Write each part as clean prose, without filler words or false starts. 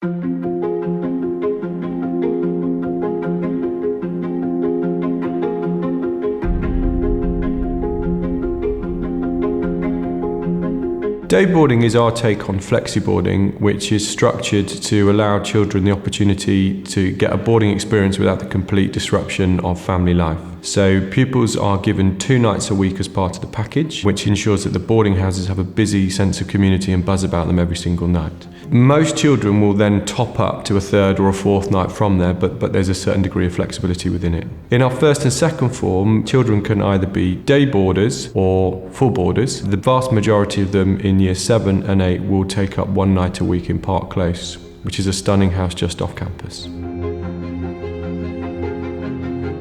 Day boarding is our take on flexi boarding, which is structured to allow children the opportunity to get a boarding experience without the complete disruption of family life. So pupils are given 2 nights a week as part of the package, which ensures that the boarding houses have a busy sense of community and buzz about them every single night. Most children will then top up to a 3rd or a 4th night from there, but there's a certain degree of flexibility within it. In our 1st and 2nd form, children can either be day boarders or full boarders. The vast majority of them in years 7 and 8 will take up 1 night a week in Park Close, which is a stunning house just off campus.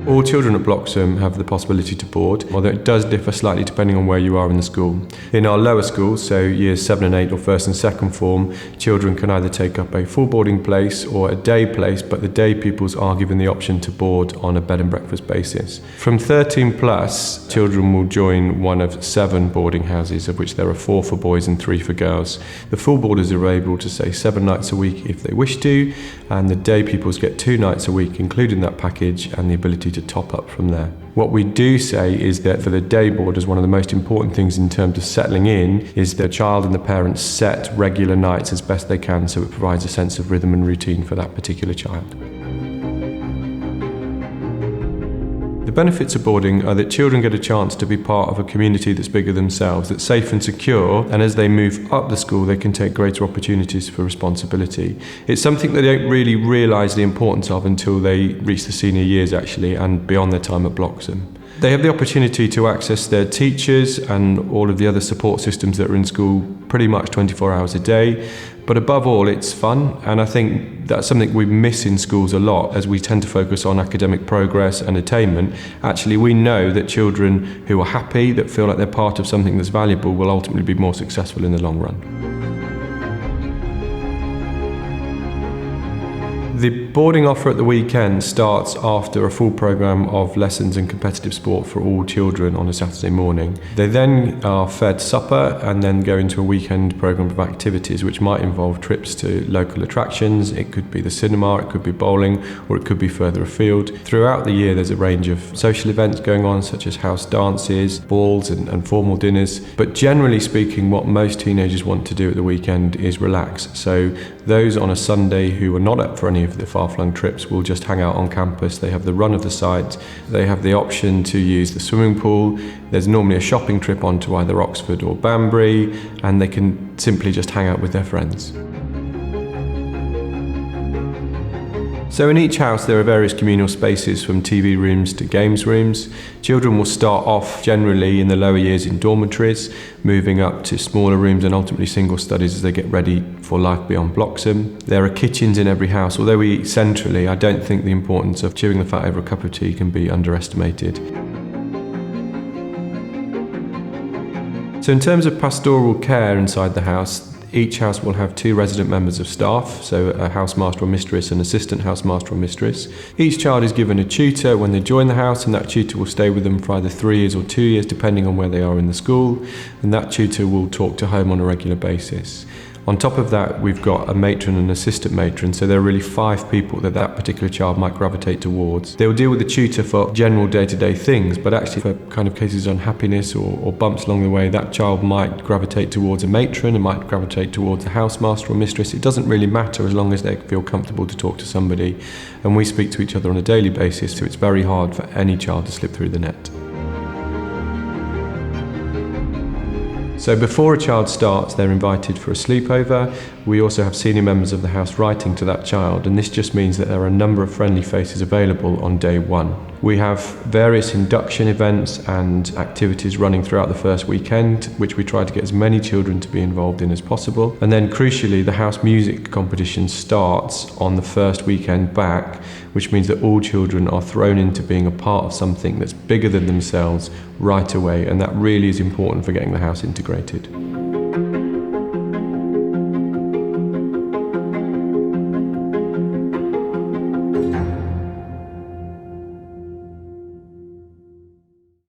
All children at Bloxham have the possibility to board, although it does differ slightly depending on where you are in the school. In our lower schools, so years 7 and 8 or 1st and 2nd form, children can either take up a full boarding place or a day place, but the day pupils are given the option to board on a bed and breakfast basis. From 13 plus, children will join one of 7 boarding houses, of which there are 4 for boys and 3 for girls. The full boarders are able to stay 7 nights a week if they wish to, and the day pupils get 2 nights a week, including that package, and the ability to top up from there. What we do say is that for the day boarders, one of the most important things in terms of settling in is the child and the parents set regular nights as best they can, so it provides a sense of rhythm and routine for that particular child. The benefits of boarding are that children get a chance to be part of a community that's bigger themselves, that's safe and secure, and as they move up the school they can take greater opportunities for responsibility. It's something they don't really realise the importance of until they reach the senior years actually, and beyond their time at Bloxham. They have the opportunity to access their teachers and all of the other support systems that are in school pretty much 24 hours a day. But above all, it's fun, and I think that's something we miss in schools a lot as we tend to focus on academic progress and attainment. Actually, we know that children who are happy, that feel like they're part of something that's valuable, will ultimately be more successful in the long run. The boarding offer at the weekend starts after a full programme of lessons and competitive sport for all children on a Saturday morning. They then are fed supper and then go into a weekend programme of activities which might involve trips to local attractions. It could be the cinema, it could be bowling, or it could be further afield. Throughout the year there's a range of social events going on, such as house dances, balls and formal dinners. But generally speaking, what most teenagers want to do at the weekend is relax. So those on a Sunday who are not up for any of the far-flung trips will just hang out on campus. They have the run of the site, they have the option to use the swimming pool, there's normally a shopping trip onto either Oxford or Banbury, and they can simply just hang out with their friends. So in each house there are various communal spaces, from TV rooms to games rooms. Children will start off generally in the lower years in dormitories, moving up to smaller rooms and ultimately single studies as they get ready for life beyond Bloxham. There are kitchens in every house. Although we eat centrally, I don't think the importance of chewing the fat over a cup of tea can be underestimated. So in terms of pastoral care inside the house, each house will have 2 resident members of staff, so a housemaster or mistress and assistant housemaster or mistress. Each child is given a tutor when they join the house, and that tutor will stay with them for either 3 years or 2 years, depending on where they are in the school, and that tutor will talk to home on a regular basis. On top of that, we've got a matron and assistant matron, so there are really 5 people that particular child might gravitate towards. They will deal with the tutor for general day-to-day things, but actually for kind of cases of unhappiness or bumps along the way, that child might gravitate towards a matron and might gravitate towards a housemaster or mistress. It doesn't really matter as long as they feel comfortable to talk to somebody, and we speak to each other on a daily basis, so it's very hard for any child to slip through the net. So before a child starts, they're invited for a sleepover. We also have senior members of the house writing to that child, and this just means that there are a number of friendly faces available on day 1. We have various induction events and activities running throughout the first weekend, which we try to get as many children to be involved in as possible. And then crucially, the house music competition starts on the first weekend back, which means that all children are thrown into being a part of something that's bigger than themselves right away, and that really is important for getting the house integrated.